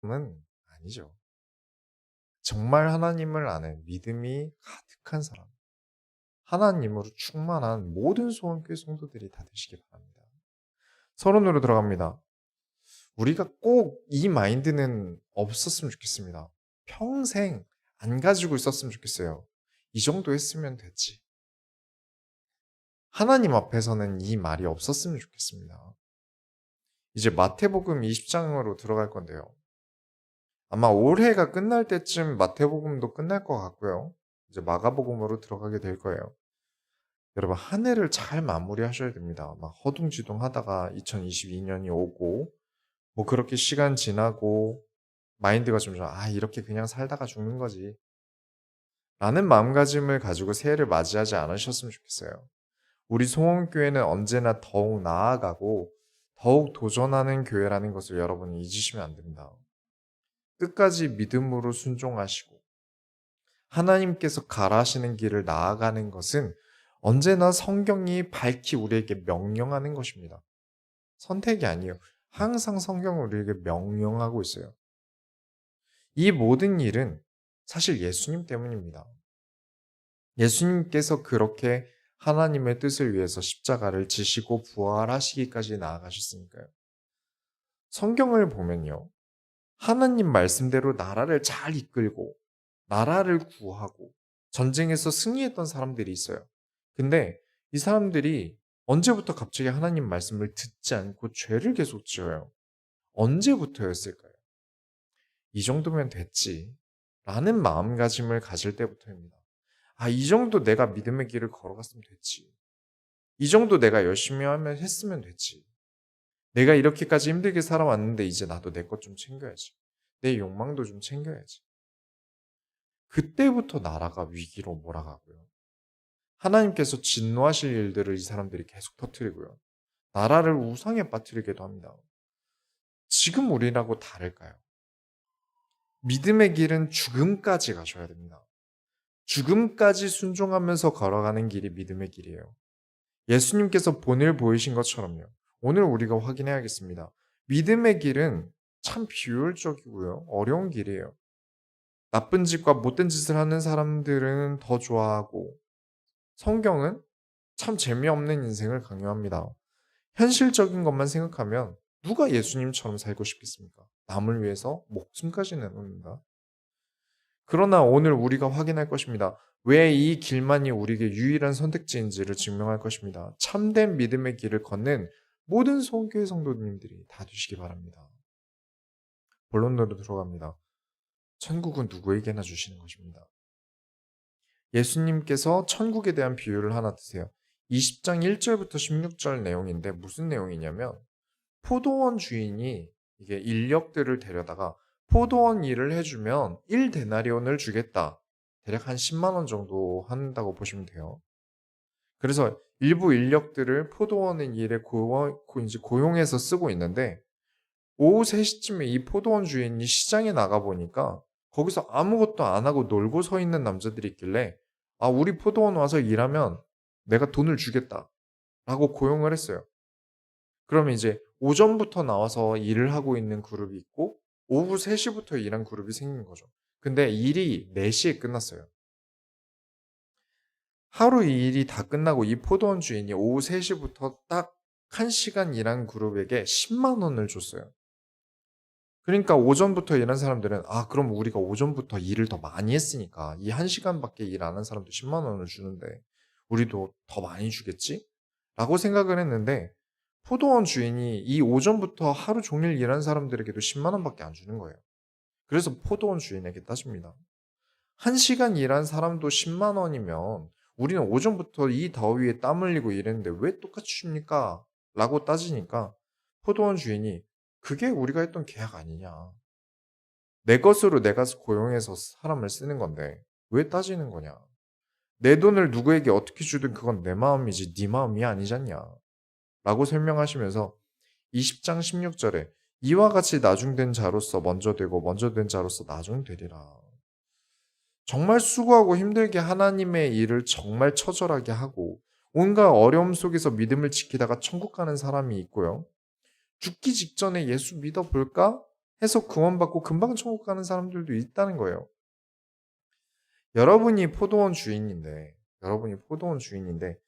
아니죠. 정말 하나님을 아는 믿음이 가득한 사람, 하나님으로 충만한 모든 소원교회 성도들이 다 되시기 바랍니다. 서론으로 들어갑니다. 우리가 꼭 이 마인드는 없었으면 좋겠습니다. 평생 안 가지고 있었으면 좋겠어요. 이 정도 했으면 됐지. 하나님 앞에서는 이 말이 없었으면 좋겠습니다. 이제 마태복음 20장으로 들어갈 건데요. 아마 올해가 끝날 때쯤 마태복음도 끝날 것 같고요. 이제 마가복음으로 들어가게 될 거예요. 여러분, 한 해를 잘 마무리하셔야 됩니다. 막 허둥지둥 하다가 2022년이 오고, 뭐 그렇게 시간 지나고, 마인드가 좀, 이렇게 그냥 살다가 죽는 거지. 라는 마음가짐을 가지고 새해를 맞이하지 않으셨으면 좋겠어요. 우리 송원교회는 언제나 더욱 나아가고, 더욱 도전하는 교회라는 것을 여러분이 잊으시면 안 됩니다. 끝까지 믿음으로 순종하시고, 하나님께서 가라하시는 길을 나아가는 것은 언제나 성경이 밝히 우리에게 명령하는 것입니다. 선택이 아니에요. 항상 성경은 우리에게 명령하고 있어요. 이 모든 일은 사실 예수님 때문입니다. 예수님께서 그렇게 하나님의 뜻을 위해서 십자가를 지시고 부활하시기까지 나아가셨으니까요. 성경을 보면요. 하나님 말씀대로 나라를 잘 이끌고 나라를 구하고 전쟁에서 승리했던 사람들이 있어요. 근데 이 사람들이 언제부터 갑자기 하나님 말씀을 듣지 않고 죄를 계속 지어요? 언제부터였을까요? 이 정도면 됐지. 라는 마음가짐을 가질 때부터입니다. 이 정도 내가 믿음의 길을 걸어갔으면 됐지. 이 정도 내가 열심히 하면 했으면 됐지. 내가 이렇게까지 힘들게 살아왔는데 이제 나도 내 것 좀 챙겨야지. 내 욕망도 좀 챙겨야지. 그때부터 나라가 위기로 몰아가고요. 하나님께서 진노하실 일들을 이 사람들이 계속 터뜨리고요. 나라를 우상에 빠뜨리기도 합니다. 지금 우리라고 다를까요? 믿음의 길은 죽음까지 가셔야 됩니다. 죽음까지 순종하면서 걸어가는 길이 믿음의 길이에요. 예수님께서 본을 보이신 것처럼요. 오늘 우리가 확인해야겠습니다. 믿음의 길은 참 비효율적이고요. 어려운 길이에요. 나쁜 짓과 못된 짓을 하는 사람들은 더 좋아하고 성경은 참 재미없는 인생을 강요합니다. 현실적인 것만 생각하면 누가 예수님처럼 살고 싶겠습니까? 남을 위해서 목숨까지 내놓는다. 그러나 오늘 우리가 확인할 것입니다. 왜 이 길만이 우리에게 유일한 선택지인지를 증명할 것입니다. 참된 믿음의 길을 걷는 모든 소교회 성도님들이 다 되시기 바랍니다. 본론으로 들어갑니다. 천국은 누구에게나 주시는 것입니다. 예수님께서 천국에 대한 비유를 하나 드세요. 20장 1절부터 16절 내용인데 무슨 내용이냐면 포도원 주인이 이게 인력들을 데려다가 포도원 일을 해주면 1데나리온을 주겠다. 대략 한 10만 원 정도 한다고 보시면 돼요. 그래서 일부 인력들을 포도원 일에 고용해서 쓰고 있는데 오후 3시쯤에 이 포도원 주인이 시장에 나가보니까 거기서 아무것도 안 하고 놀고 서 있는 남자들이 있길래 우리 포도원 와서 일하면 내가 돈을 주겠다 라고 고용을 했어요. 그러면 이제 오전부터 나와서 일을 하고 있는 그룹이 있고 오후 3시부터 일한 그룹이 생긴 거죠. 근데 일이 4시에 끝났어요. 하루 이 일이 다 끝나고 이 포도원 주인이 오후 3시부터 딱 1시간 일한 그룹에게 10만 원을 줬어요. 그러니까 오전부터 일한 사람들은 그럼 우리가 오전부터 일을 더 많이 했으니까 이 1시간밖에 일 안 한 사람도 10만 원을 주는데 우리도 더 많이 주겠지? 라고 생각을 했는데 포도원 주인이 이 오전부터 하루 종일 일한 사람들에게도 10만 원밖에 안 주는 거예요. 그래서 포도원 주인에게 따집니다. 1시간 일한 사람도 10만 원이면 우리는 오전부터 이 더위에 땀 흘리고 일했는데 왜 똑같이 줍니까? 라고 따지니까 포도원 주인이 그게 우리가 했던 계약 아니냐. 내 것으로 내가 고용해서 사람을 쓰는 건데 왜 따지는 거냐. 내 돈을 누구에게 어떻게 주든 그건 내 마음이지 네 마음이 아니잖냐. 라고 설명하시면서 20장 16절에 이와 같이 나중된 자로서 먼저 되고 먼저 된 자로서 나중되리라. 정말 수고하고 힘들게 하나님의 일을 정말 처절하게 하고 온갖 어려움 속에서 믿음을 지키다가 천국 가는 사람이 있고요. 죽기 직전에 예수 믿어볼까? 해서 구원받고 금방 천국 가는 사람들도 있다는 거예요. 여러분이 포도원 주인인데, 여러분이 포도원 주인인데,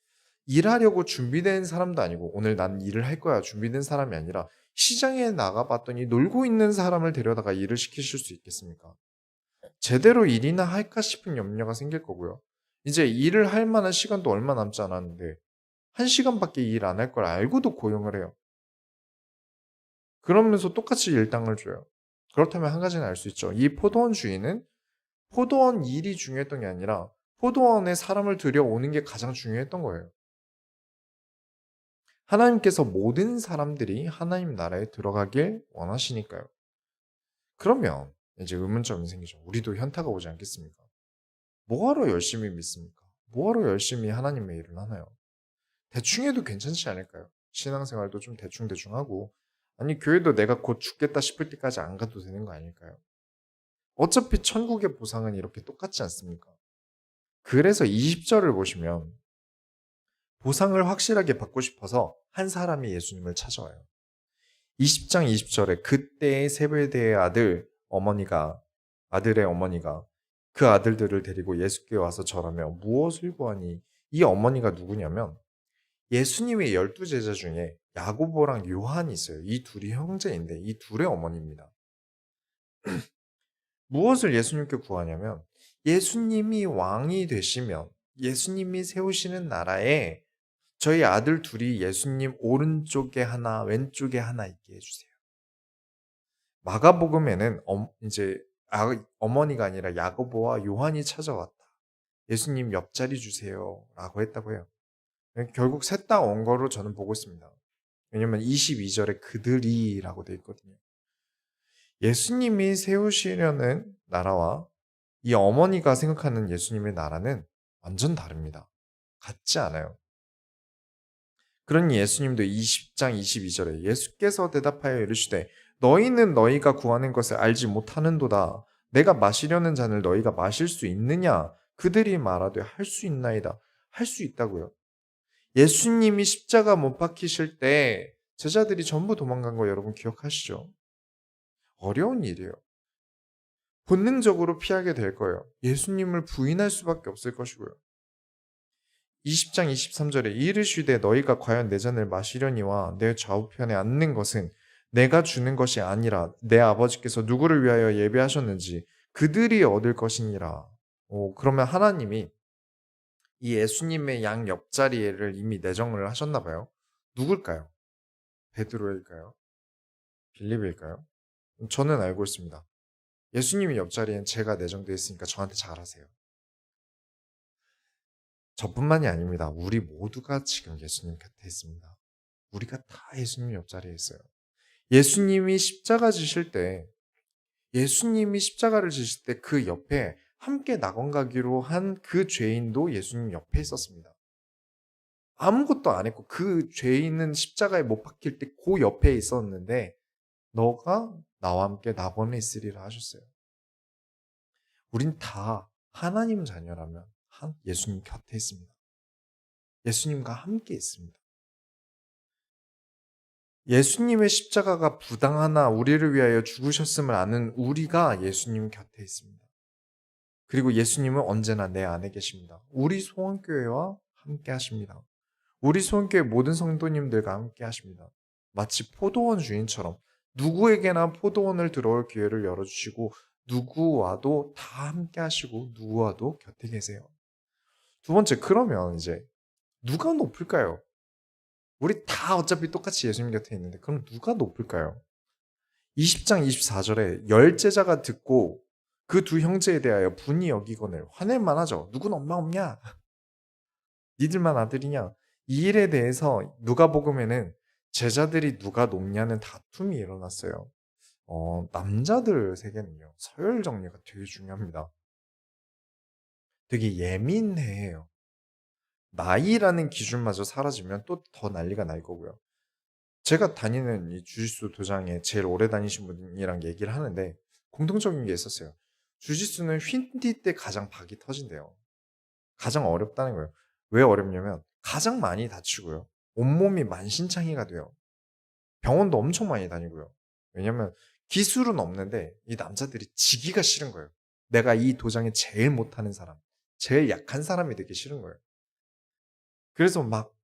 일하려고 준비된 사람도 아니고, 오늘 난 일을 할 거야 준비된 사람이 아니라, 시장에 나가봤더니 놀고 있는 사람을 데려다가 일을 시키실 수 있겠습니까? 제대로 일이나 할까 싶은 염려가 생길 거고요. 이제 일을 할 만한 시간도 얼마 남지 않았는데, 한 시간밖에 일 안 할 걸 알고도 고용을 해요. 그러면서 똑같이 일당을 줘요. 그렇다면 한 가지는 알 수 있죠. 이 포도원 주인은 포도원 일이 중요했던 게 아니라 포도원에 사람을 들여오는 게 가장 중요했던 거예요. 하나님께서 모든 사람들이 하나님 나라에 들어가길 원하시니까요. 그러면 이제 의문점이 생기죠. 우리도 현타가 오지 않겠습니까? 뭐하러 열심히 믿습니까? 뭐하러 열심히 하나님의 일을 하나요? 대충 해도 괜찮지 않을까요? 신앙생활도 좀 대충대충 하고, 아니 교회도 내가 곧 죽겠다 싶을 때까지 안 가도 되는 거 아닐까요? 어차피 천국의 보상은 이렇게 똑같지 않습니까? 그래서 20절을 보시면 보상을 확실하게 받고 싶어서 한 사람이 예수님을 찾아와요. 20장 20절에 그때의 세베대의 아들의 어머니가 그 아들들을 데리고 예수께 와서 절하며 무엇을 구하니? 이 어머니가 누구냐면 예수님의 12제자 중에 야고보랑 요한이 있어요. 이 둘이 형제인데 이 둘의 어머니입니다. 무엇을 예수님께 구하냐면 예수님이 왕이 되시면 예수님이 세우시는 나라에 저희 아들 둘이 예수님 오른쪽에 하나 왼쪽에 하나 있게 해주세요. 마가복음에는 이제 어머니가 아니라 야고보와 요한이 찾아왔다. 예수님 옆자리 주세요 라고 했다고 해요. 결국 셋 다 온 거로 저는 보고 있습니다. 왜냐면 22절에 그들이라고 되어 있거든요. 예수님이 세우시려는 나라와 이 어머니가 생각하는 예수님의 나라는 완전 다릅니다. 같지 않아요. 그러니 예수님도 20장 22절에 예수께서 대답하여 이르시되 너희는 너희가 구하는 것을 알지 못하는도다. 내가 마시려는 잔을 너희가 마실 수 있느냐? 그들이 말하되 할 수 있나이다. 할 수 있다고요. 예수님이 십자가 못 박히실 때 제자들이 전부 도망간 거 여러분 기억하시죠? 어려운 일이에요. 본능적으로 피하게 될 거예요. 예수님을 부인할 수밖에 없을 것이고요. 20장 23절에 이르시되 너희가 과연 내 잔을 마시려니와 내 좌우편에 앉는 것은 내가 주는 것이 아니라 내 아버지께서 누구를 위하여 예배하셨는지 그들이 얻을 것이니라. 그러면 하나님이 이 예수님의 양 옆자리를 이미 내정을 하셨나 봐요. 누굴까요? 베드로일까요? 빌립일까요? 저는 알고 있습니다. 예수님의 옆자리엔 제가 내정되어 있으니까 저한테 잘하세요. 저뿐만이 아닙니다. 우리 모두가 지금 예수님 곁에 있습니다. 우리가 다 예수님 옆자리에 있어요. 예수님이 십자가를 지실 때 그 옆에 함께 낙원 가기로 한 그 죄인도 예수님 옆에 있었습니다. 아무것도 안 했고 그 죄인은 십자가에 못 박힐 때 그 옆에 있었는데 너가 나와 함께 낙원에 있으리라 하셨어요. 우린 다 하나님 자녀라면 예수님 곁에 있습니다. 예수님과 함께 있습니다. 예수님의 십자가가 부당하나 우리를 위하여 죽으셨음을 아는 우리가 예수님 곁에 있습니다. 그리고 예수님은 언제나 내 안에 계십니다. 우리 소원교회와 함께 하십니다. 우리 소원교회 모든 성도님들과 함께 하십니다. 마치 포도원 주인처럼 누구에게나 포도원을 들어올 기회를 열어주시고 누구와도 다 함께 하시고 누구와도 곁에 계세요. 두 번째, 그러면 이제 누가 높을까요? 우리 다 어차피 똑같이 예수님 곁에 있는데 그럼 누가 높을까요? 20장 24절에 열 제자가 듣고 그 두 형제에 대하여 분이 여기거늘 화낼만 하죠. 누군 엄마 없냐? 니들만 아들이냐? 이 일에 대해서 누가복음에는 제자들이 누가 높냐는 다툼이 일어났어요. 남자들 세계는요. 서열 정리가 되게 중요합니다. 되게 예민해요. 나이라는 기준마저 사라지면 또 더 난리가 날 거고요. 제가 다니는 이 주짓수 도장에 제일 오래 다니신 분이랑 얘기를 하는데 공통적인 게 있었어요. 주짓수는 휜띠 때 가장 박이 터진대요. 가장 어렵다는 거예요. 왜 어렵냐면 가장 많이 다치고요. 온몸이 만신창이가 돼요. 병원도 엄청 많이 다니고요. 왜냐면 기술은 없는데 이 남자들이 지기가 싫은 거예요. 내가 이 도장에 제일 못하는 사람, 제일 약한 사람이 되기 싫은 거예요. 그래서 막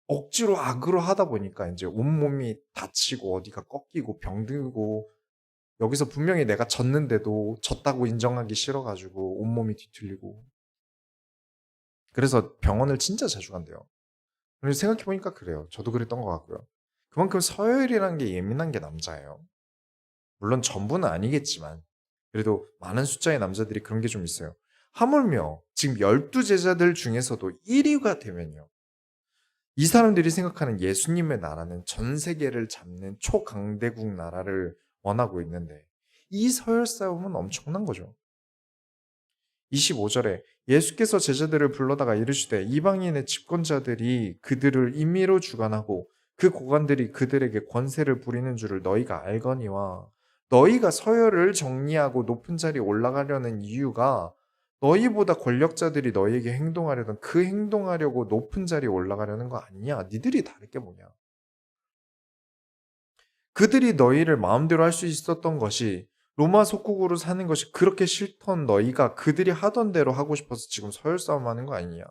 억지로 악으로 하다 보니까 이제 온몸이 다치고 어디가 꺾이고 병들고, 여기서 분명히 내가 졌는데도 졌다고 인정하기 싫어가지고 온몸이 뒤틀리고, 그래서 병원을 진짜 자주 간대요. 그래서 생각해보니까 그래요. 저도 그랬던 것 같고요. 그만큼 서열이라는 게 예민한 게 남자예요. 물론 전부는 아니겠지만 그래도 많은 숫자의 남자들이 그런 게 좀 있어요. 하물며 지금 12제자들 중에서도 1위가 되면요, 이 사람들이 생각하는 예수님의 나라는 전 세계를 잡는 초강대국 나라를 원하고 있는데, 이 서열 싸움은 엄청난 거죠. 25절에 예수께서 제자들을 불러다가 이르시되 이방인의 집권자들이 그들을 임의로 주관하고 그 고관들이 그들에게 권세를 부리는 줄을 너희가 알거니와, 너희가 서열을 정리하고 높은 자리에 올라가려는 이유가 너희보다 권력자들이 너희에게 행동하려던 그 행동하려고 높은 자리에 올라가려는 거 아니냐. 니들이 다를 게 뭐냐. 그들이 너희를 마음대로 할 수 있었던 것이, 로마 속국으로 사는 것이 그렇게 싫던 너희가 그들이 하던 대로 하고 싶어서 지금 서열 싸움하는 거 아니냐.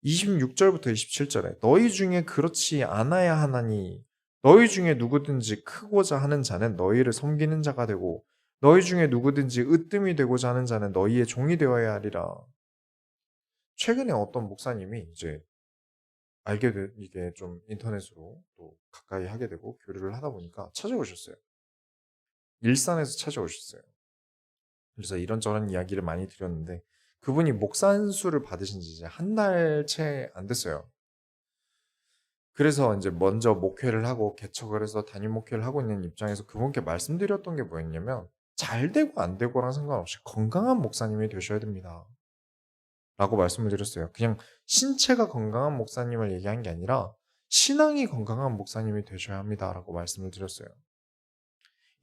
26절부터 27절에 너희 중에 그렇지 않아야 하나니 너희 중에 누구든지 크고자 하는 자는 너희를 섬기는 자가 되고 너희 중에 누구든지 으뜸이 되고자 하는 자는 너희의 종이 되어야 하리라. 최근에 어떤 목사님이 이제 이게 좀 인터넷으로 또 가까이 하게 되고 교류를 하다 보니까 찾아오셨어요. 일산에서 찾아오셨어요. 그래서 이런저런 이야기를 많이 드렸는데, 그분이 목사 안수를 받으신 지 이제 한 달 채 안 됐어요. 그래서 이제 먼저 목회를 하고 개척을 해서 담임 목회를 하고 있는 입장에서 그분께 말씀드렸던 게 뭐였냐면, 잘 되고 안 되고랑 상관없이 건강한 목사님이 되셔야 됩니다. 라고 말씀을 드렸어요. 그냥 신체가 건강한 목사님을 얘기한 게 아니라 신앙이 건강한 목사님이 되셔야 합니다. 라고 말씀을 드렸어요.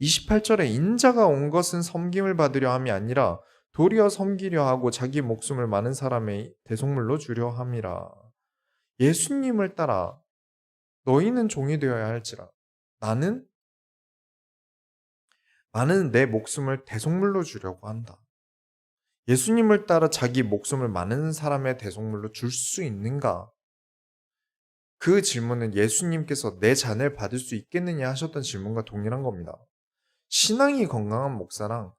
28절에 인자가 온 것은 섬김을 받으려 함이 아니라 도리어 섬기려 하고 자기 목숨을 많은 사람의 대속물로 주려 함이라. 예수님을 따라 너희는 종이 되어야 할지라. 나는 내 목숨을 대속물로 주려고 한다. 예수님을 따라 자기 목숨을 많은 사람의 대속물로 줄 수 있는가? 그 질문은 예수님께서 내 잔을 받을 수 있겠느냐 하셨던 질문과 동일한 겁니다. 신앙이 건강한 목사랑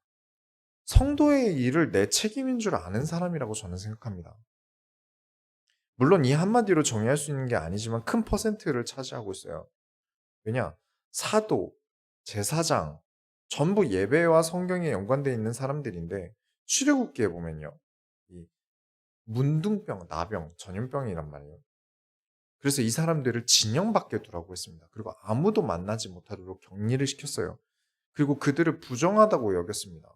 성도의 일을 내 책임인 줄 아는 사람이라고 저는 생각합니다. 물론 이 한마디로 정의할 수 있는 게 아니지만 큰 퍼센트를 차지하고 있어요. 왜냐? 사도, 제사장, 전부 예배와 성경에 연관되어 있는 사람들인데, 출애굽기에 보면요, 이 문둥병, 나병, 전염병이란 말이에요. 그래서 이 사람들을 진영 밖에 두라고 했습니다. 그리고 아무도 만나지 못하도록 격리를 시켰어요. 그리고 그들을 부정하다고 여겼습니다.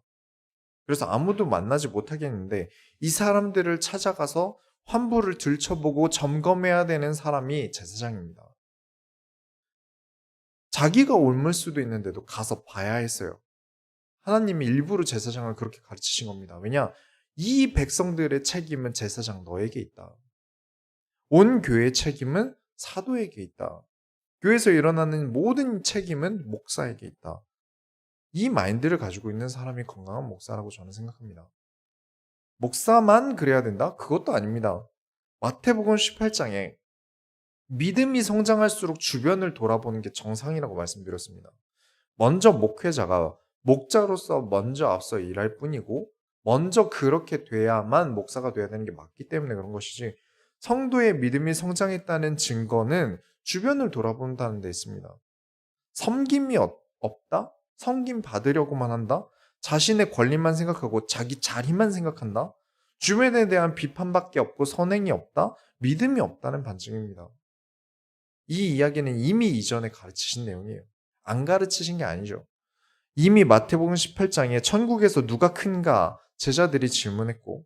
그래서 아무도 만나지 못하게 했는데, 이 사람들을 찾아가서 환부를 들춰보고 점검해야 되는 사람이 제사장입니다. 자기가 옮을 수도 있는데도 가서 봐야 했어요. 하나님이 일부러 제사장을 그렇게 가르치신 겁니다. 왜냐? 이 백성들의 책임은 제사장 너에게 있다. 온 교회의 책임은 사도에게 있다. 교회에서 일어나는 모든 책임은 목사에게 있다. 이 마인드를 가지고 있는 사람이 건강한 목사라고 저는 생각합니다. 목사만 그래야 된다? 그것도 아닙니다. 마태복음 18장에 믿음이 성장할수록 주변을 돌아보는 게 정상이라고 말씀드렸습니다. 먼저 목회자가 목자로서 먼저 앞서 일할 뿐이고, 먼저 그렇게 돼야만 목사가 돼야 되는 게 맞기 때문에 그런 것이지, 성도의 믿음이 성장했다는 증거는 주변을 돌아본다는 데 있습니다. 섬김이 없다? 섬김 받으려고만 한다? 자신의 권리만 생각하고 자기 자리만 생각한다? 주변에 대한 비판밖에 없고 선행이 없다? 믿음이 없다는 반증입니다. 이 이야기는 이미 이전에 가르치신 내용이에요. 안 가르치신 게 아니죠. 이미 마태복음 18장에 천국에서 누가 큰가 제자들이 질문했고,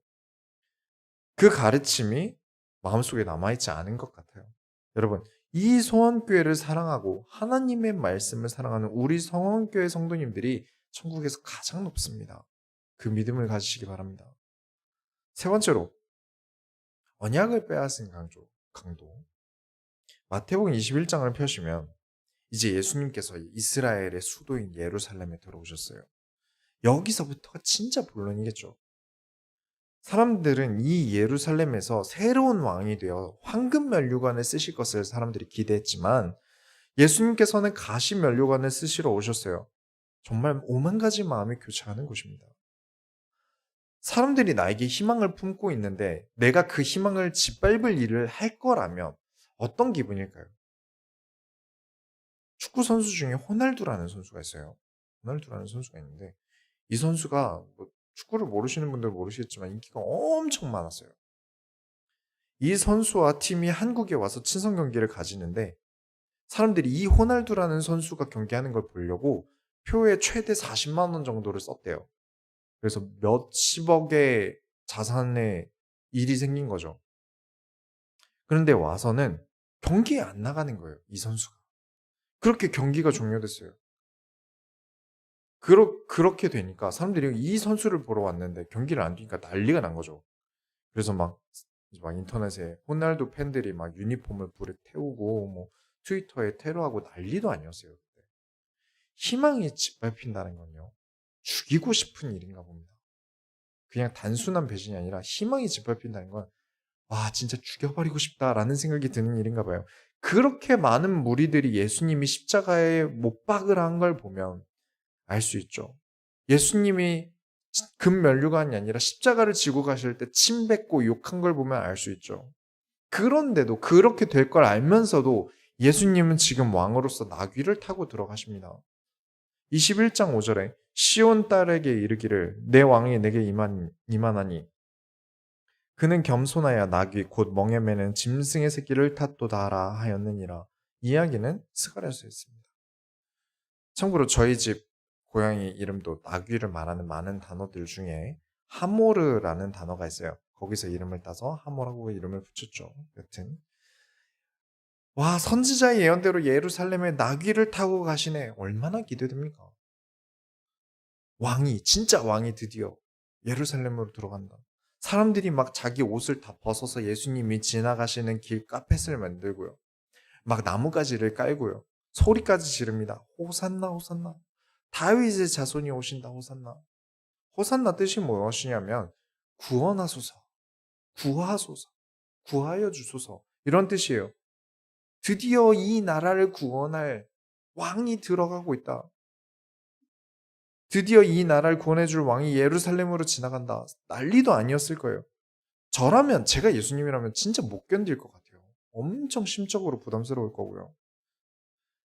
그 가르침이 마음속에 남아있지 않은 것 같아요. 여러분, 이 소원교회를 사랑하고 하나님의 말씀을 사랑하는 우리 성원교회 성도님들이 천국에서 가장 높습니다. 그 믿음을 가지시기 바랍니다. 세 번째로, 언약을 빼앗은 강도. 마태복음 21장을 펴시면 이제 예수님께서 이스라엘의 수도인 예루살렘에 들어오셨어요. 여기서부터가 진짜 본론이겠죠. 사람들은 이 예루살렘에서 새로운 왕이 되어 황금 면류관을 쓰실 것을 사람들이 기대했지만 예수님께서는 가시 면류관을 쓰시러 오셨어요. 정말 오만 가지 마음이 교차하는 곳입니다. 사람들이 나에게 희망을 품고 있는데 내가 그 희망을 짓밟을 일을 할 거라면 어떤 기분일까요? 축구 선수 중에 호날두라는 선수가 있어요. 호날두라는 선수가 있는데 이 선수가 축구를 모르시는 분들은 모르시겠지만 인기가 엄청 많았어요. 이 선수와 팀이 한국에 와서 친선 경기를 가지는데 사람들이 이 호날두라는 선수가 경기하는 걸 보려고 표에 최대 40만 원 정도를 썼대요. 그래서 몇십억의 자산에 일이 생긴 거죠. 그런데 와서는 경기에 안 나가는 거예요. 이 선수가. 그렇게 경기가 종료됐어요. 그렇게 되니까 사람들이 이 선수를 보러 왔는데 경기를 안 뛰니까 난리가 난 거죠. 그래서 막 인터넷에 호날두 팬들이 막 유니폼을 불에 태우고 뭐 트위터에 테러하고 난리도 아니었어요. 그때. 희망이 짓밟힌다는 건요. 죽이고 싶은 일인가 봅니다. 그냥 단순한 배신이 아니라 희망이 짓밟힌다는 건 와 진짜 죽여버리고 싶다라는 생각이 드는 일인가 봐요. 그렇게 많은 무리들이 예수님이 십자가에 못 박으라 한 걸 보면 알 수 있죠. 예수님이 금면류관이 아니라 십자가를 지고 가실 때 침 뱉고 욕한 걸 보면 알 수 있죠. 그런데도 그렇게 될 걸 알면서도 예수님은 지금 왕으로서 나귀를 타고 들어가십니다. 21장 5절에 시온 딸에게 이르기를 내 왕이 내게 임하나니 그는 겸손하여 나귀 곧 멍에 매는 짐승의 새끼를 탔도다 하라 하였느니라. 이야기는 스가랴서 있습니다. 참고로 저희 집 고양이 이름도 나귀를 말하는 많은 단어들 중에 하모르라는 단어가 있어요. 거기서 이름을 따서 하모라고 이름을 붙였죠. 여튼 와 선지자의 예언대로 예루살렘에 나귀를 타고 가시네. 얼마나 기대됩니까? 왕이 진짜 왕이 드디어 예루살렘으로 들어간다. 사람들이 막 자기 옷을 다 벗어서 예수님이 지나가시는 길 카펫을 만들고요. 막 나무가지를 깔고요. 소리까지 지릅니다. 호산나 호산나. 다윗의 자손이 오신다 호산나. 호산나 뜻이 무엇이냐면 구원하소서, 구하소서, 구하여 주소서 이런 뜻이에요. 드디어 이 나라를 구원할 왕이 들어가고 있다. 드디어 이 나라를 구원해줄 왕이 예루살렘으로 지나간다. 난리도 아니었을 거예요. 저라면 제가 예수님이라면 진짜 못 견딜 것 같아요. 엄청 심적으로 부담스러울 거고요.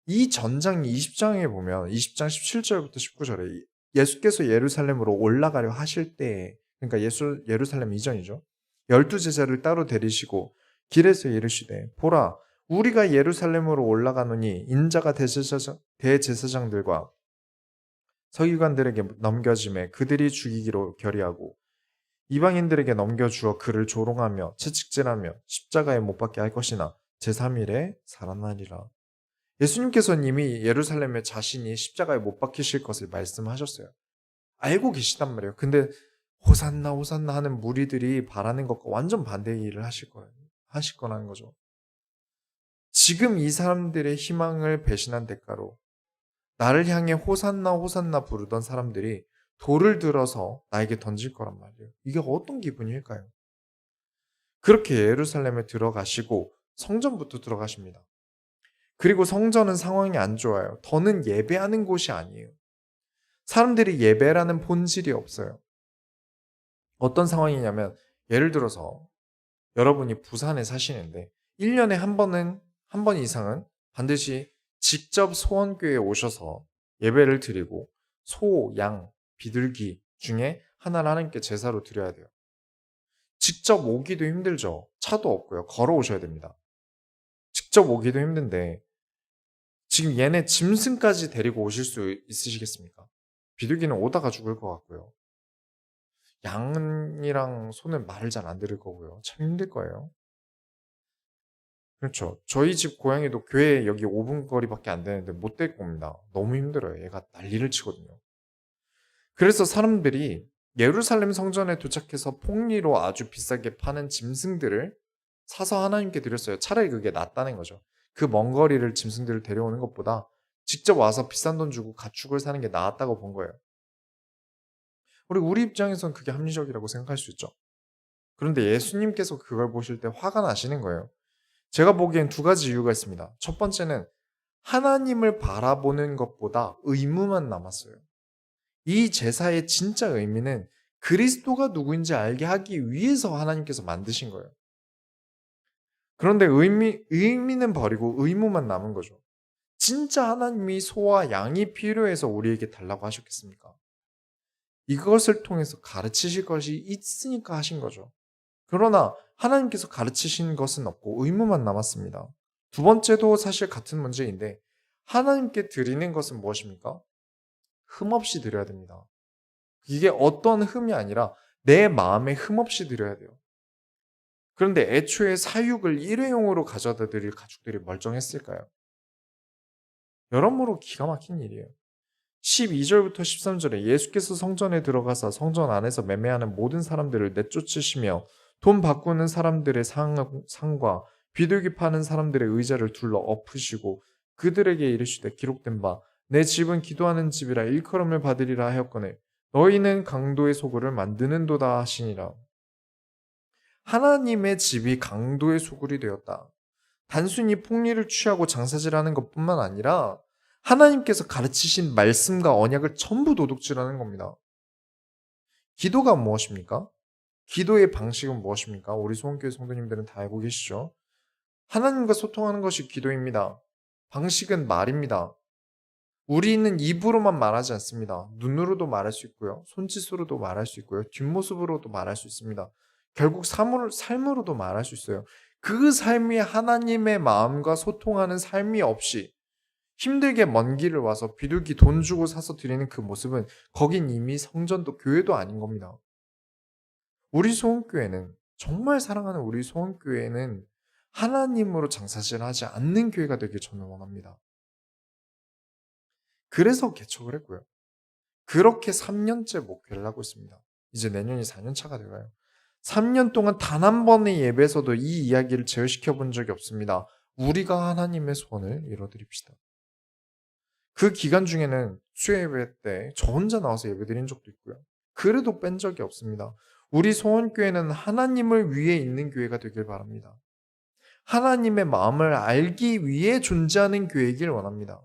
이 전장 20장에 보면 20장 17절부터 19절에 예수께서 예루살렘으로 올라가려 하실 때 그러니까 예루살렘 이전이죠. 12제자를 따로 데리시고 길에서 이르시되 보라 우리가 예루살렘으로 올라가노니 인자가 대제사장들과 서기관들에게 넘겨짐에 그들이 죽이기로 결의하고 이방인들에게 넘겨주어 그를 조롱하며 채찍질하며 십자가에 못 박게 할 것이나 제3일에 살아나리라. 예수님께서는 이미 예루살렘에 자신이 십자가에 못 박히실 것을 말씀하셨어요. 알고 계시단 말이에요. 근데 호산나 호산나 하는 무리들이 바라는 것과 완전 반대의 일을 하실 거라는 거죠. 지금 이 사람들의 희망을 배신한 대가로 나를 향해 호산나 호산나 부르던 사람들이 돌을 들어서 나에게 던질 거란 말이에요. 이게 어떤 기분일까요? 그렇게 예루살렘에 들어가시고 성전부터 들어가십니다. 그리고 성전은 상황이 안 좋아요. 더는 예배하는 곳이 아니에요. 사람들이 예배라는 본질이 없어요. 어떤 상황이냐면 예를 들어서 여러분이 부산에 사시는데 1년에 한 번 이상은 반드시 직접 소원교회에 오셔서 예배를 드리고 소, 양, 비둘기 중에 하나를 하나님께 제사로 드려야 돼요. 직접 오기도 힘들죠. 차도 없고요. 걸어오셔야 됩니다. 직접 오기도 힘든데 지금 얘네 짐승까지 데리고 오실 수 있으시겠습니까? 비둘기는 오다가 죽을 것 같고요. 양이랑 소는 말을 잘 안 들을 거고요. 참 힘들 거예요. 그렇죠. 저희 집 고양이도 교회 여기 5분 거리밖에 안 되는데 못 데리고 옵니다. 너무 힘들어요. 얘가 난리를 치거든요. 그래서 사람들이 예루살렘 성전에 도착해서 폭리로 아주 비싸게 파는 짐승들을 사서 하나님께 드렸어요. 차라리 그게 낫다는 거죠. 그 먼 거리를 짐승들을 데려오는 것보다 직접 와서 비싼 돈 주고 가축을 사는 게 나았다고 본 거예요. 우리 입장에선 그게 합리적이라고 생각할 수 있죠. 그런데 예수님께서 그걸 보실 때 화가 나시는 거예요. 제가 보기엔 두 가지 이유가 있습니다. 첫 번째는 하나님을 바라보는 것보다 의무만 남았어요. 이 제사의 진짜 의미는 그리스도가 누구인지 알게 하기 위해서 하나님께서 만드신 거예요. 그런데 의미는 버리고 의무만 남은 거죠. 진짜 하나님이 소와 양이 필요해서 우리에게 달라고 하셨겠습니까? 이것을 통해서 가르치실 것이 있으니까 하신 거죠. 그러나 하나님께서 가르치신 것은 없고 의무만 남았습니다. 두 번째도 사실 같은 문제인데 하나님께 드리는 것은 무엇입니까? 흠 없이 드려야 됩니다. 이게 어떤 흠이 아니라 내 마음에 흠 없이 드려야 돼요. 그런데 애초에 사육을 일회용으로 가져다 드릴 가축들이 멀쩡했을까요? 여러모로 기가 막힌 일이에요. 12절부터 13절에 예수께서 성전에 들어가서 성전 안에서 매매하는 모든 사람들을 내쫓으시며 돈 바꾸는 사람들의 상과 비둘기 파는 사람들의 의자를 둘러 엎으시고 그들에게 이르시되 기록된 바 내 집은 기도하는 집이라 일컬음을 받으리라 하였거늘 너희는 강도의 소굴을 만드는도다 하시니라. 하나님의 집이 강도의 소굴이 되었다. 단순히 폭리를 취하고 장사질하는 것뿐만 아니라 하나님께서 가르치신 말씀과 언약을 전부 도둑질하는 겁니다. 기도가 무엇입니까? 기도의 방식은 무엇입니까? 우리 소원교회 성도님들은 다 알고 계시죠? 하나님과 소통하는 것이 기도입니다. 방식은 말입니다. 우리는 입으로만 말하지 않습니다. 눈으로도 말할 수 있고요. 손짓으로도 말할 수 있고요. 뒷모습으로도 말할 수 있습니다. 결국 삶으로도 말할 수 있어요. 그 삶이 하나님의 마음과 소통하는 삶이 없이 힘들게 먼 길을 와서 비둘기 돈 주고 사서 드리는 그 모습은 거긴 이미 성전도 교회도 아닌 겁니다. 우리 소원교회는 정말 사랑하는 우리 소원교회는 하나님으로 장사질하지 않는 교회가 되길 저는 원합니다. 그래서 개척을 했고요. 그렇게 3년째 목회를 하고 있습니다. 이제 내년이 4년 차가 돼가요. 3년 동안 단 한 번의 예배에서도 이 이야기를 제어시켜 본 적이 없습니다. 우리가 하나님의 소원을 이뤄드립시다. 그 기간 중에는 수요예배 때 저 혼자 나와서 예배드린 적도 있고요. 그래도 뺀 적이 없습니다. 우리 소원교회는 하나님을 위해 있는 교회가 되길 바랍니다. 하나님의 마음을 알기 위해 존재하는 교회이길 원합니다.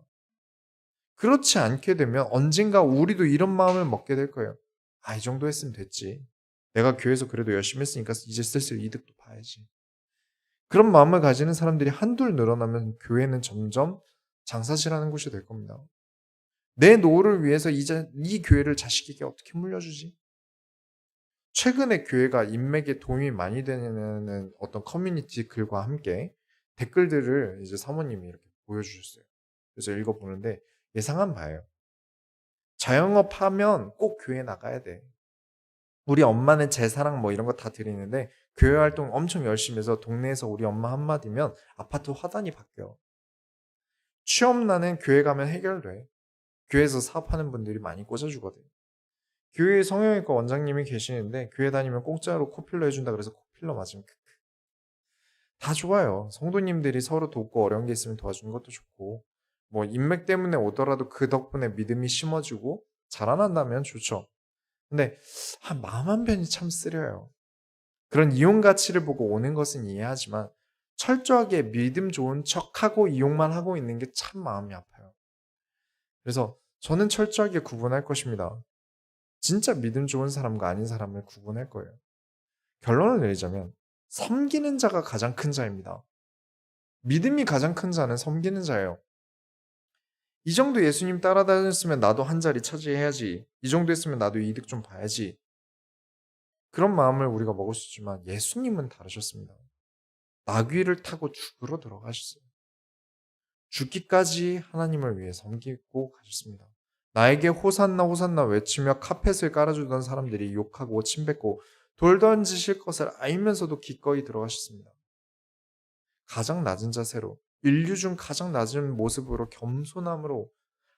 그렇지 않게 되면 언젠가 우리도 이런 마음을 먹게 될 거예요. 이 정도 했으면 됐지. 내가 교회에서 그래도 열심히 했으니까 이제 슬슬 이득도 봐야지. 그런 마음을 가지는 사람들이 한둘 늘어나면 교회는 점점 장사질하는 곳이 될 겁니다. 내 노후를 위해서 이제 이 교회를 자식에게 어떻게 물려주지? 최근에 교회가 인맥에 도움이 많이 되는 어떤 커뮤니티 글과 함께 댓글들을 이제 사모님이 이렇게 보여주셨어요. 그래서 읽어보는데 예상한 바예요. 자영업 하면 꼭 교회 나가야 돼. 우리 엄마는 제 사랑 뭐 이런 거 다 드리는데 교회 활동 엄청 열심히 해서 동네에서 우리 엄마 한마디면 아파트 화단이 바뀌어. 취업난은 교회 가면 해결돼. 교회에서 사업하는 분들이 많이 꽂아주거든. 교회에 성형외과 원장님이 계시는데 교회 다니면 공짜로 코필러 해준다 그래서 코필러 맞으면 다 좋아요. 성도님들이 서로 돕고 어려운 게 있으면 도와주는 것도 좋고 뭐 인맥 때문에 오더라도 그 덕분에 믿음이 심어지고 자라난다면 좋죠. 근데 마음 한편이 참 쓰려요. 그런 이용 가치를 보고 오는 것은 이해하지만 철저하게 믿음 좋은 척하고 이용만 하고 있는 게 참 마음이 아파요. 그래서 저는 철저하게 구분할 것입니다. 진짜 믿음 좋은 사람과 아닌 사람을 구분할 거예요. 결론을 내리자면 섬기는 자가 가장 큰 자입니다. 믿음이 가장 큰 자는 섬기는 자예요. 이 정도 예수님 따라다녔으면 나도 한 자리 차지해야지. 이 정도 했으면 나도 이득 좀 봐야지. 그런 마음을 우리가 먹을 수 있지만 예수님은 다르셨습니다. 나귀를 타고 죽으러 들어가셨어요. 죽기까지 하나님을 위해 섬기고 가셨습니다. 나에게 호산나 호산나 외치며 카펫을 깔아주던 사람들이 욕하고 침뱉고 돌 던지실 것을 알면서도 기꺼이 들어가셨습니다. 가장 낮은 자세로 인류 중 가장 낮은 모습으로 겸손함으로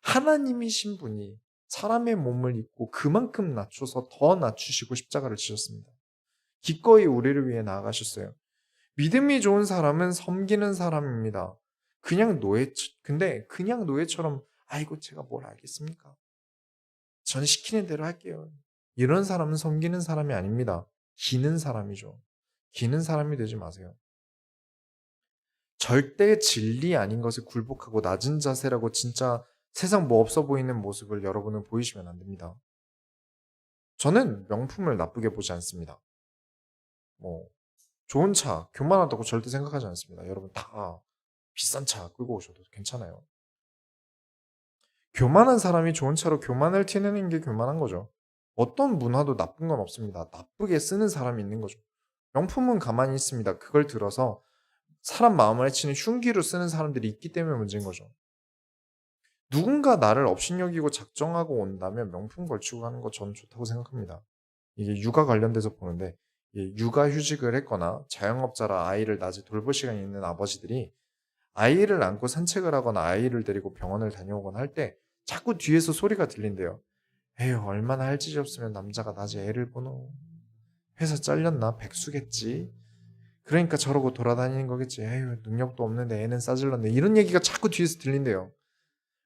하나님이신 분이 사람의 몸을 입고 그만큼 낮춰서 더 낮추시고 십자가를 지셨습니다. 기꺼이 우리를 위해 나아가셨어요. 믿음이 좋은 사람은 섬기는 사람입니다. 근데 그냥 노예처럼 아이고 제가 뭘 알겠습니까? 저는 시키는 대로 할게요. 이런 사람은 섬기는 사람이 아닙니다. 기는 사람이죠. 기는 사람이 되지 마세요. 절대 진리 아닌 것을 굴복하고 낮은 자세라고 진짜 세상 뭐 없어 보이는 모습을 여러분은 보이시면 안 됩니다. 저는 명품을 나쁘게 보지 않습니다. 뭐 좋은 차, 교만하다고 절대 생각하지 않습니다. 여러분 다 비싼 차 끌고 오셔도 괜찮아요. 교만한 사람이 좋은 차로 교만을 티내는 게 교만한 거죠. 어떤 문화도 나쁜 건 없습니다. 나쁘게 쓰는 사람이 있는 거죠. 명품은 가만히 있습니다. 그걸 들어서 사람 마음을 해치는 흉기로 쓰는 사람들이 있기 때문에 문제인 거죠. 누군가 나를 업신여기고 작정하고 온다면 명품 걸치고 가는 거 저는 좋다고 생각합니다. 이게 육아 관련돼서 보는데 육아휴직을 했거나 자영업자라 아이를 낮에 돌볼 시간이 있는 아버지들이 아이를 안고 산책을 하거나 아이를 데리고 병원을 다녀오거나 할 때 자꾸 뒤에서 소리가 들린대요. 에휴 얼마나 할 짓이 없으면 남자가 낮에 애를 보노. 회사 잘렸나 백수겠지. 그러니까 저러고 돌아다니는 거겠지. 에휴 능력도 없는데 애는 싸질렀네. 이런 얘기가 자꾸 뒤에서 들린대요.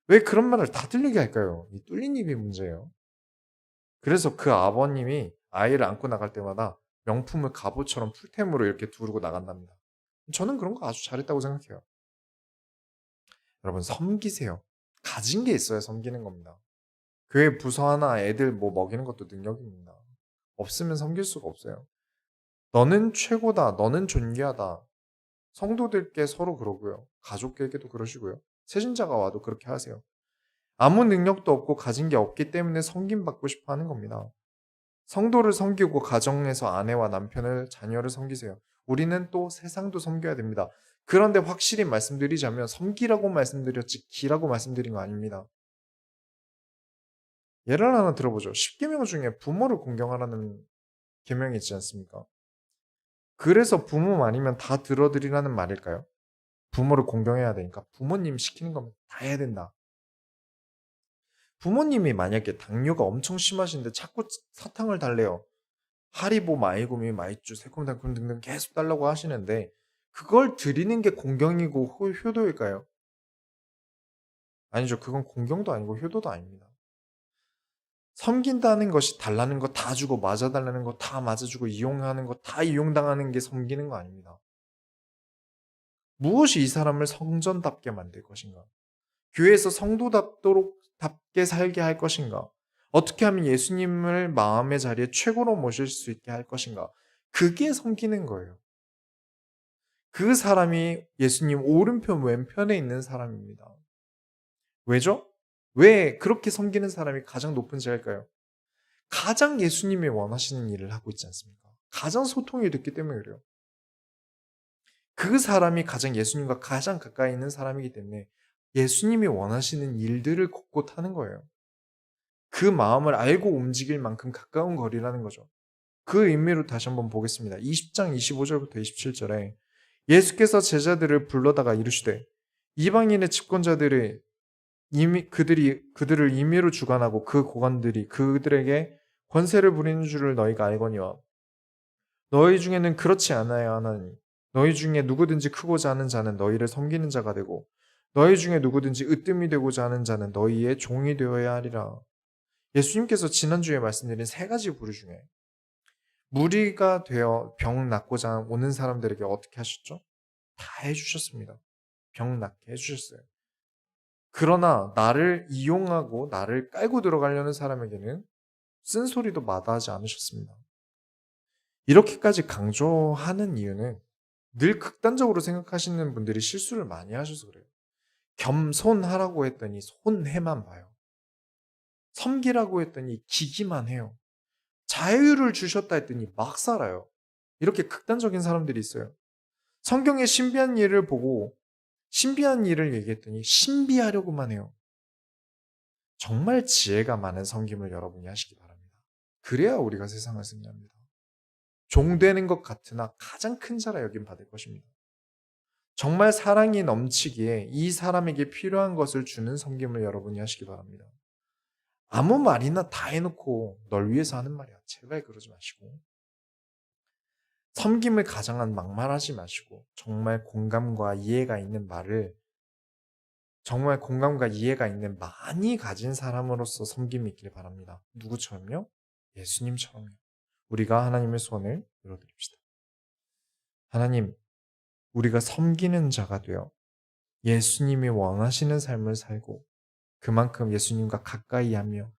왜 그런 말을 다 들리게 할까요? 이 뚫린 입이 문제예요. 그래서 그 아버님이 아이를 안고 나갈 때마다 명품을 갑옷처럼 풀템으로 이렇게 두르고 나간답니다. 저는 그런 거 아주 잘했다고 생각해요. 여러분 섬기세요. 가진 게 있어야 섬기는 겁니다. 교회 부서 하나 애들 뭐 먹이는 것도 능력입니다. 없으면 섬길 수가 없어요. 너는 최고다. 너는 존귀하다. 성도들께 서로 그러고요. 가족에게도 그러시고요. 세신자가 와도 그렇게 하세요. 아무 능력도 없고 가진 게 없기 때문에 섬김받고 싶어 하는 겁니다. 성도를 섬기고 가정에서 아내와 남편을 자녀를 섬기세요. 우리는 또 세상도 섬겨야 됩니다. 그런데 확실히 말씀드리자면 섬기라고 말씀드렸지 기라고 말씀드린 거 아닙니다. 예를 하나 들어보죠. 10계명 중에 부모를 공경하라는 계명이 있지 않습니까? 그래서 부모 아니면 다 들어드리라는 말일까요? 부모를 공경해야 되니까 부모님 시키는 거면 다 해야 된다. 부모님이 만약에 당뇨가 엄청 심하신데 자꾸 사탕을 달래요. 하리보, 마이구미, 마이쮸, 새콤달콤 등등 계속 달라고 하시는데 그걸 드리는 게 공경이고 효도일까요? 아니죠. 그건 공경도 아니고 효도도 아닙니다. 섬긴다는 것이 달라는 거 다 주고 맞아달라는 거 다 맞아주고 이용하는 거 다 이용당하는 게 섬기는 거 아닙니다. 무엇이 이 사람을 성전답게 만들 것인가? 교회에서 성도답도록 답게 살게 할 것인가? 어떻게 하면 예수님을 마음의 자리에 최고로 모실 수 있게 할 것인가? 그게 섬기는 거예요. 그 사람이 예수님 오른편 왼편에 있는 사람입니다. 왜죠? 왜 그렇게 섬기는 사람이 가장 높은 자일까요? 가장 예수님이 원하시는 일을 하고 있지 않습니까? 가장 소통이 됐기 때문에 그래요. 그 사람이 가장 예수님과 가장 가까이 있는 사람이기 때문에 예수님이 원하시는 일들을 곳곳 하는 거예요. 그 마음을 알고 움직일 만큼 가까운 거리라는 거죠. 그 의미로 다시 한번 보겠습니다. 20장 25절부터 27절에 예수께서 제자들을 불러다가 이르시되 이방인의 집권자들이 그들을 임의로 주관하고 그 고관들이 그들에게 권세를 부리는 줄을 너희가 알거니와 너희 중에는 그렇지 않아야 하나니 너희 중에 누구든지 크고자 하는 자는 너희를 섬기는 자가 되고 너희 중에 누구든지 으뜸이 되고자 하는 자는 너희의 종이 되어야 하리라. 예수님께서 지난주에 말씀드린 세 가지 부류 중에 무리가 되어 병 낫고자 오는 사람들에게 어떻게 하셨죠? 다 해주셨습니다. 병 낫게 해주셨어요. 그러나 나를 이용하고 나를 깔고 들어가려는 사람에게는 쓴소리도 마다하지 않으셨습니다. 이렇게까지 강조하는 이유는 늘 극단적으로 생각하시는 분들이 실수를 많이 하셔서 그래요. 겸손하라고 했더니 손해만 봐요. 섬기라고 했더니 기기만 해요. 자유를 주셨다 했더니 막 살아요. 이렇게 극단적인 사람들이 있어요. 성경의 신비한 일을 보고 신비한 일을 얘기했더니 신비하려고만 해요. 정말 지혜가 많은 섬김을 여러분이 하시기 바랍니다. 그래야 우리가 세상을 승리합니다. 종되는 것 같으나 가장 큰 자라 여김 받을 것입니다. 정말 사랑이 넘치기에 이 사람에게 필요한 것을 주는 섬김을 여러분이 하시기 바랍니다. 아무 말이나 다 해놓고 널 위해서 하는 말이야. 제발 그러지 마시고. 섬김을 가장한 막말하지 마시고 정말 공감과 이해가 있는 말을 정말 공감과 이해가 있는 많이 가진 사람으로서 섬김이 있길 바랍니다. 누구처럼요? 예수님처럼요. 우리가 하나님의 손을 들어드립시다. 하나님, 우리가 섬기는 자가 되어 예수님이 원하시는 삶을 살고 그만큼 예수님과 가까이 하며